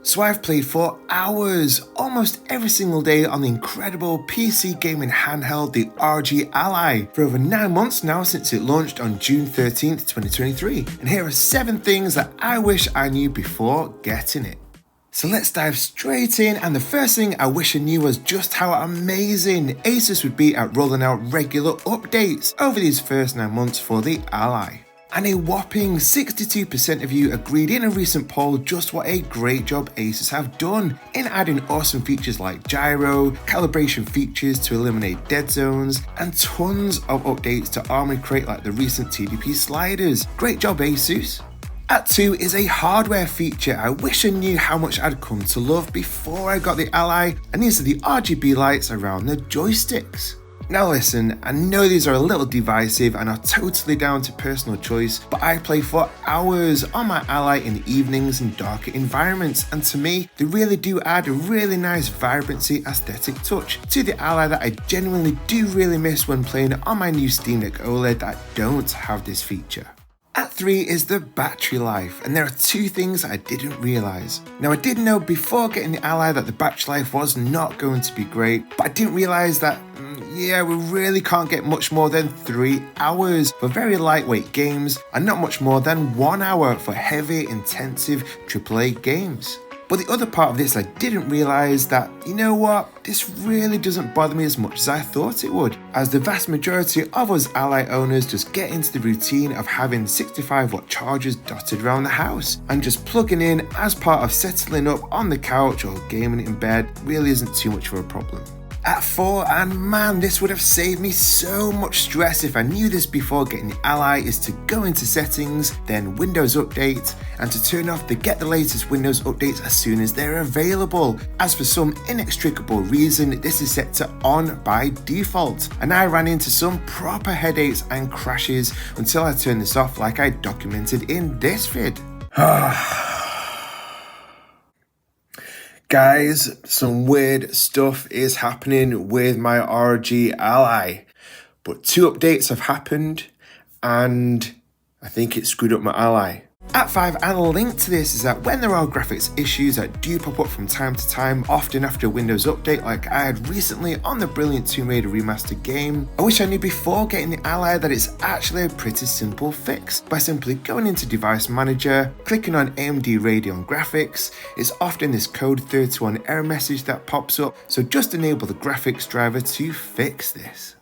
So I've played for hours, almost every single day on the incredible PC gaming handheld, the ROG Ally, for over 9 months now since it launched on June 13th, 2023. And here are 7 things that I wish I knew before getting it. So let's dive straight in, and the first thing I wish I knew was just how amazing Asus would be at rolling out regular updates over these first 9 months for the Ally. And a whopping 62% of you agreed in a recent poll just what a great job Asus have done in adding awesome features like gyro, calibration features to eliminate dead zones, and tons of updates to arm and crate like the recent TDP sliders. Great job, Asus! At 2 is a hardware feature I wish I knew how much I'd come to love before I got the Ally, and these are the RGB lights around the joysticks. Now listen, I know these are a little divisive and are totally down to personal choice, but I play for hours on my Ally in the evenings in darker environments, and to me, they really do add a really nice vibrancy aesthetic touch to the Ally that I genuinely do really miss when playing on my new Steam Deck OLED that don't have this feature. At 3 is the battery life, and there are 2 things I didn't realise. Now I did know before getting the Ally that the battery life was not going to be great, but I didn't realise that, yeah, we really can't get much more than 3 hours for very lightweight games, and not much more than 1 hour for heavy, intensive AAA games. But the other part of this I didn't realise that, you know what, this really doesn't bother me as much as I thought it would, as the vast majority of us Ally owners just get into the routine of having 65-watt chargers dotted around the house, and just plugging in as part of settling up on the couch or gaming in bed really isn't too much of a problem. At 4, and man, this would have saved me so much stress if I knew this before getting the Ally, is to go into settings, then Windows Update, and to turn off the get the latest Windows updates as soon as they're available, as for some inextricable reason this is set to on by default, and I ran into some proper headaches and crashes until I turned this off like I documented in this vid. Guys, some weird stuff is happening with my ROG Ally, but 2 updates have happened and I think it screwed up my Ally. At 5, and a link to this is that when there are graphics issues that do pop up from time to time, often after a Windows update like I had recently on the brilliant Tomb Raider remastered game, I wish I knew before getting the Ally that it's actually a pretty simple fix. By simply going into Device Manager, clicking on AMD Radeon Graphics, it's often this code 31 error message that pops up, so just enable the graphics driver to fix this.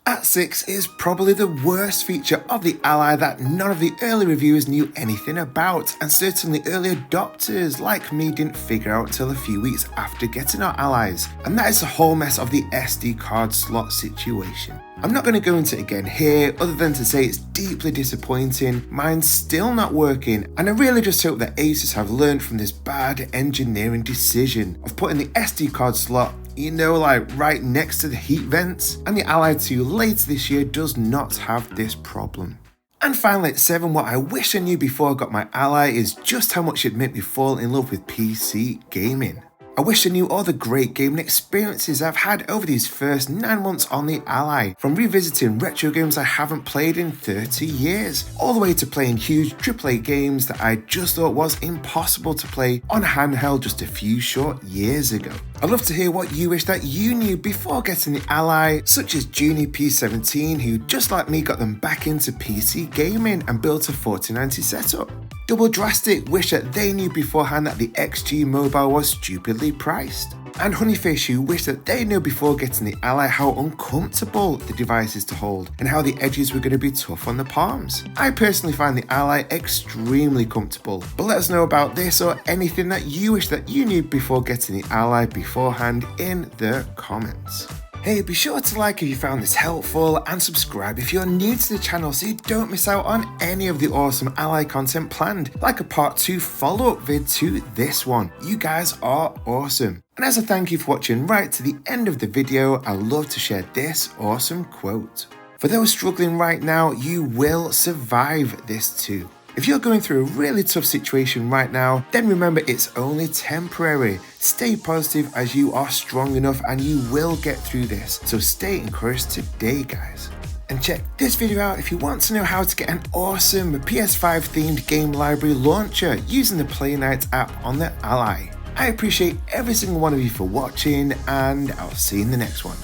At 6 is probably the worst feature of the Ally that none of the early reviewers knew anything about, and certainly early adopters like me didn't figure out till a few weeks after getting our Allies, and that is the whole mess of the SD card slot situation. I'm not going to go into it again here, other than to say it's deeply disappointing, mine's still not working, and I really just hope that Asus have learned from this bad engineering decision of putting the SD card slot, you know, like right next to the heat vents, and the Ally 2 later this year does not have this problem. And finally at 7, what I wish I knew before I got my Ally is just how much it made me fall in love with PC gaming. I wish I knew all the great gaming experiences I've had over these first 9 months on the Ally, from revisiting retro games I haven't played in 30 years, all the way to playing huge AAA games that I just thought was impossible to play on handheld just a few short years ago. I'd love to hear what you wish that you knew before getting the Ally, such as Junie P17, who just like me got them back into PC gaming and built a 4090 setup. Double Drastic wish that they knew beforehand that the XG Mobile was stupidly priced. And Honeyfish, who wish that they knew before getting the Ally how uncomfortable the device is to hold and how the edges were going to be tough on the palms. I personally find the Ally extremely comfortable, but let us know about this or anything that you wish that you knew before getting the Ally beforehand in the comments. Hey, be sure to like if you found this helpful, and subscribe if you're new to the channel so you don't miss out on any of the awesome Ally content planned, like a part 2 follow-up vid to this one. You guys are awesome. And as a thank you for watching right to the end of the video, I'd love to share this awesome quote. For those struggling right now, you will survive this too. If you're going through a really tough situation right now, then remember it's only temporary. Stay positive as you are strong enough and you will get through this. So stay encouraged today, guys. And check this video out if you want to know how to get an awesome PS5 themed game library launcher using the Play Night app on the Ally. I appreciate every single one of you for watching, and I'll see you in the next one.